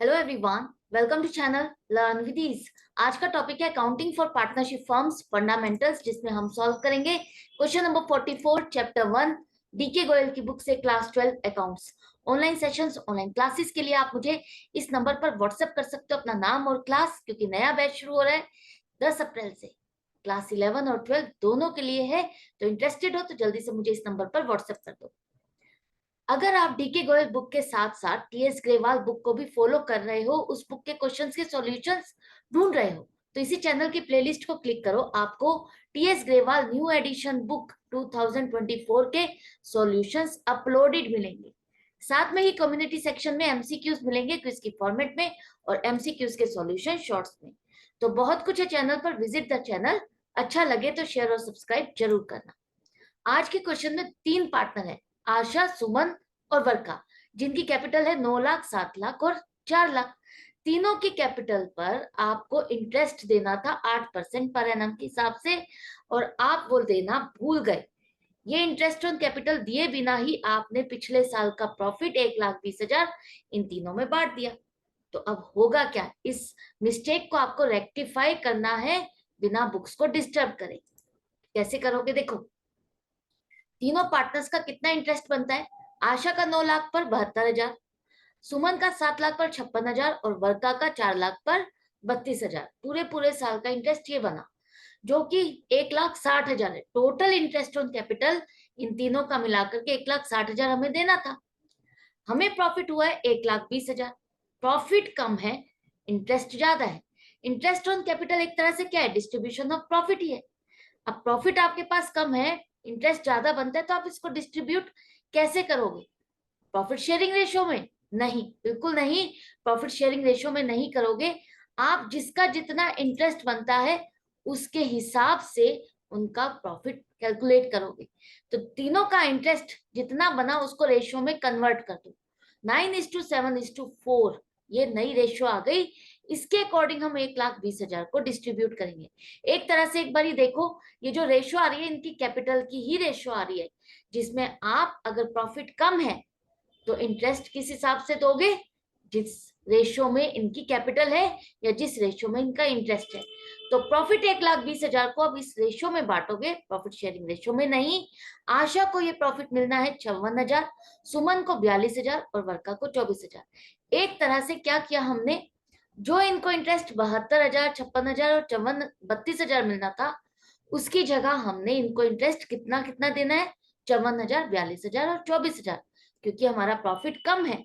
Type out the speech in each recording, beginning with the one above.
Hello everyone, welcome to channel learn with ease. आज का topic है accounting for partnership firms fundamentals, जिसमें हम सॉल्व करेंगे question number 44 chapter 1 DK Goyal की बुक से class 12 accounts. Online sessions, online classes के लिए आप मुझे इस नंबर पर व्हाट्सएप कर सकते हो अपना नाम और क्लास, क्योंकि नया बैच शुरू हो रहा है 10 अप्रैल से। क्लास 11 और 12 दोनों के लिए है, तो इंटरेस्टेड हो तो जल्दी से मुझे इस नंबर पर व्हाट्सएप कर दो। अगर आप डीके गोयल बुक के साथ साथ टीएस ग्रेवाल बुक को भी फॉलो कर रहे हो, उस बुक के क्वेश्चंस के सॉल्यूशंस ढूंढ रहे हो, तो इसी चैनल की प्लेलिस्ट को क्लिक करो। आपको TS Grewal new edition book 2024 के सॉल्यूशंस अपलोडेड मिलेंगे। साथ में ही कम्युनिटी सेक्शन में एमसीक्यूज मिलेंगे क्विज की फॉर्मेट में, और एमसीक्यूज के सॉल्यूशन शॉर्ट्स में। तो बहुत कुछ है चैनल पर, विजिट द चैनल। अच्छा लगे तो शेयर और सब्सक्राइब जरूर करना। आज के क्वेश्चन में 3 पार्टनर है, आशा, सुमन और वर्का, जिनकी कैपिटल है 9 लाख, 7 लाख और 4 लाख। तीनों की कैपिटल पर आपको इंटरेस्ट देना था 8% पर एनम के हिसाब से, और आप वो देना भूल गए। ये इंटरेस्ट ऑन कैपिटल दिए बिना ही आपने पिछले साल का प्रॉफिट 1,20,000 इन तीनों में बांट दिया। तो अब होगा क्या, इस मिस्टेक को आपको रेक्टिफाई करना है बिना बुक्स को डिस्टर्ब करे। कैसे करोगे, देखो। तीनों पार्टनर्स का कितना इंटरेस्ट बनता है? आशा का 9 लाख पर 72,000, सुमन का 7 लाख पर 56,000 और वर्का का 4 लाख पर 32,000। पूरे पूरे साल का इंटरेस्ट ये बना, जो कि 1,60,000 है। Total interest on capital in तीनों का मिलाकर के 1,60,000 हमें देना था। हमें प्रॉफिट हुआ है 1,20,000। प्रॉफिट कम है, इंटरेस्ट ज्यादा है। इंटरेस्ट ऑन कैपिटल एक तरह से क्या है, डिस्ट्रीब्यूशन ऑफ प्रॉफिट ही है। अब प्रॉफिट आपके पास कम है, इंटरेस्ट ज्यादा बनता है, तो आप इसको डिस्ट्रीब्यूट कैसे करोगे? प्रॉफिट शेयरिंग रेशियो में? नहीं, बिल्कुल नहीं। प्रॉफिट शेयरिंग रेशियो में नहीं करोगे। आप जिसका जितना इंटरेस्ट बनता है उसके हिसाब से उनका प्रॉफिट कैलकुलेट करोगे। तो तीनों का इंटरेस्ट जितना बना उसको रेशियो में कन्वर्ट कर दो। 9:7:4 ये नई रेशियो आ गई। इसके अकॉर्डिंग हम 1,20,000 को डिस्ट्रीब्यूट करेंगे। एक तरह से एक बार देखो, ये जो रेशियो आ रही है इनकी कैपिटल की ही रेशियो आ रही है, जिसमें आप अगर प्रॉफिट कम है तो इंटरेस्ट किस हिसाब से दोगे? जिस रेशियो में इनकी कैपिटल है या जिस रेशियो में इनका इंटरेस्ट है। तो प्रॉफिट 1,20,000 को अब इस रेशियो में बांटोगे, प्रॉफिट शेयरिंग रेशियो में नहीं। आशा को ये प्रॉफिट मिलना है 56,000, सुमन को 42,000 और वर्का को 24,000। एक तरह से क्या किया हमने, जो इनको इंटरेस्ट 72,000, 56,000 और 32,000 मिलना था, उसकी जगह हमने इनको इंटरेस्ट कितना कितना देना है, 54,000, 42,000 और 24,000, क्योंकि हमारा प्रॉफिट कम है।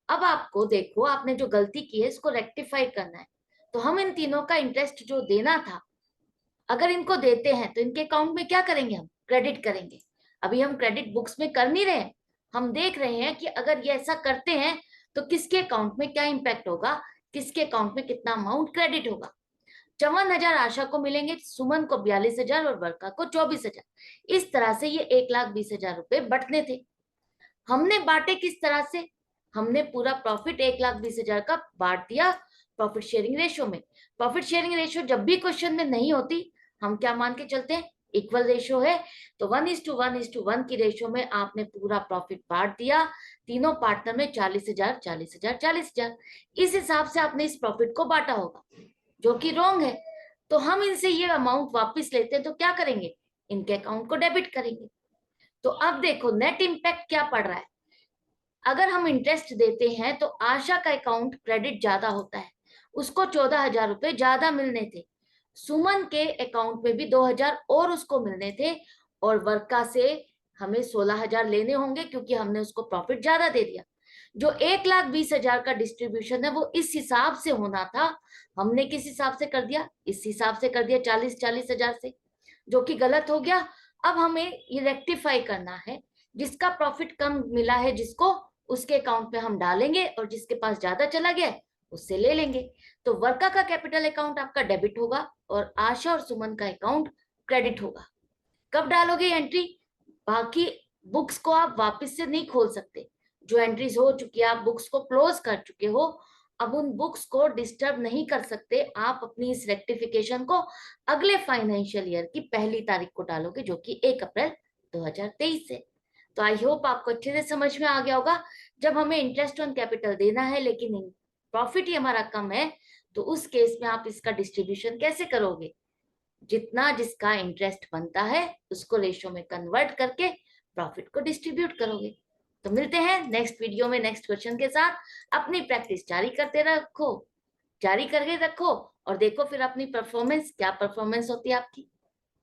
अब आपको देखो, आपने जो गलती की है इसको रेक्टिफाई करना है। तो हम इन तीनों का इंटरेस्ट जो देना था, अगर इनको देते हैं तो इनके अकाउंट में क्या करेंगे, हम क्रेडिट करेंगे। अभी हम क्रेडिट बुक्स में कर नहीं रहे, हम देख रहे हैं कि अगर ये ऐसा करते हैं तो किसके अकाउंट में क्या इंपैक्ट होगा, किसके अकाउंट में कितना अमाउंट क्रेडिट होगा। 54,000 आशा को मिलेंगे, सुमन को 42,000 और वर्का को 24,000। इस तरह से ये 1,20,000 रुपए बटने थे। हमने बांटे किस तरह से? हमने पूरा प्रॉफिट 1,20,000 का बांट दिया प्रॉफिट शेयरिंग रेशियो में। प्रॉफिट शेयरिंग रेशियो जब भी क्वेश्चन में नहीं होती, हम क्या मान के चलते हैं, इक्वल रेशियो है। तो 1:1:1 की रेशियो में आपने पूरा प्रॉफिट बांट दिया तीनों पार्टनर में, 40,000, 40,000, 40,000। इस हिसाब से आपने इस प्रॉफिट को बांटा होगा, जो कि रॉन्ग है। तो हम इनसे ये अमाउंट वापस लेते हैं तो क्या करेंगे, इनके अकाउंट को डेबिट करेंगे। तो अब देखो नेट इंपैक्ट क्या पड़ रहा है। अगर हम इंटरेस्ट देते हैं तो आशा का अकाउंट क्रेडिट ज्यादा होता है, उसको 14,000 रुपए ज्यादा मिलने थे। सुमन के अकाउंट में भी 2,000 और उसको मिलने थे, और वर्का से हमें 16,000 लेने होंगे क्योंकि हमने उसको प्रॉफिट ज्यादा दे दिया। जो 1,20,000 का डिस्ट्रीब्यूशन है वो इस हिसाब से होना था, हमने किस हिसाब से कर दिया, इस हिसाब से कर दिया, 40,000 से, जो कि गलत हो गया। अब हमें ये रेक्टिफाई करना है, जिसका प्रॉफिट कम मिला है जिसको, उसके अकाउंट में हम डालेंगे, और जिसके पास ज्यादा चला गया उससे ले लेंगे। तो वर्का का कैपिटल अकाउंट आपका डेबिट होगा और आशा और सुमन का अकाउंट क्रेडिट होगा। कब डालोगे एंट्री? बाकी बुक्स को आप वापस से नहीं खोल सकते, जो एंट्रीज हो चुकी है, आप बुक्स को क्लोज कर चुके हो, अब उन बुक्स को डिस्टर्ब नहीं कर सकते। आप अपनी इस रेक्टिफिकेशन को अगले फाइनेंशियल ईयर की पहली तारीख को डालोगे, जो कि 1 अप्रैल 2023 से। तो आई होप आपको अच्छे से समझ में आ गया होगा। जब हमें इंटरेस्ट ऑन कैपिटल देना है लेकिन प्रॉफिट ही हमारा कम है, तो उस केस में आप इसका डिस्ट्रीब्यूशन कैसे करोगे? जितना जिसका इंटरेस्ट बनता है उसको रेशो में कन्वर्ट करके प्रॉफिट को डिस्ट्रीब्यूट करोगे। तो मिलते हैं नेक्स्ट वीडियो में नेक्स्ट क्वेश्चन के साथ। अपनी प्रैक्टिस जारी करते रखो, जारी करके रखो, और देखो फिर अपनी परफॉर्मेंस क्या परफॉर्मेंस होती है आपकी।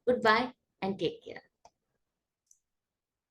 Goodbye and take care.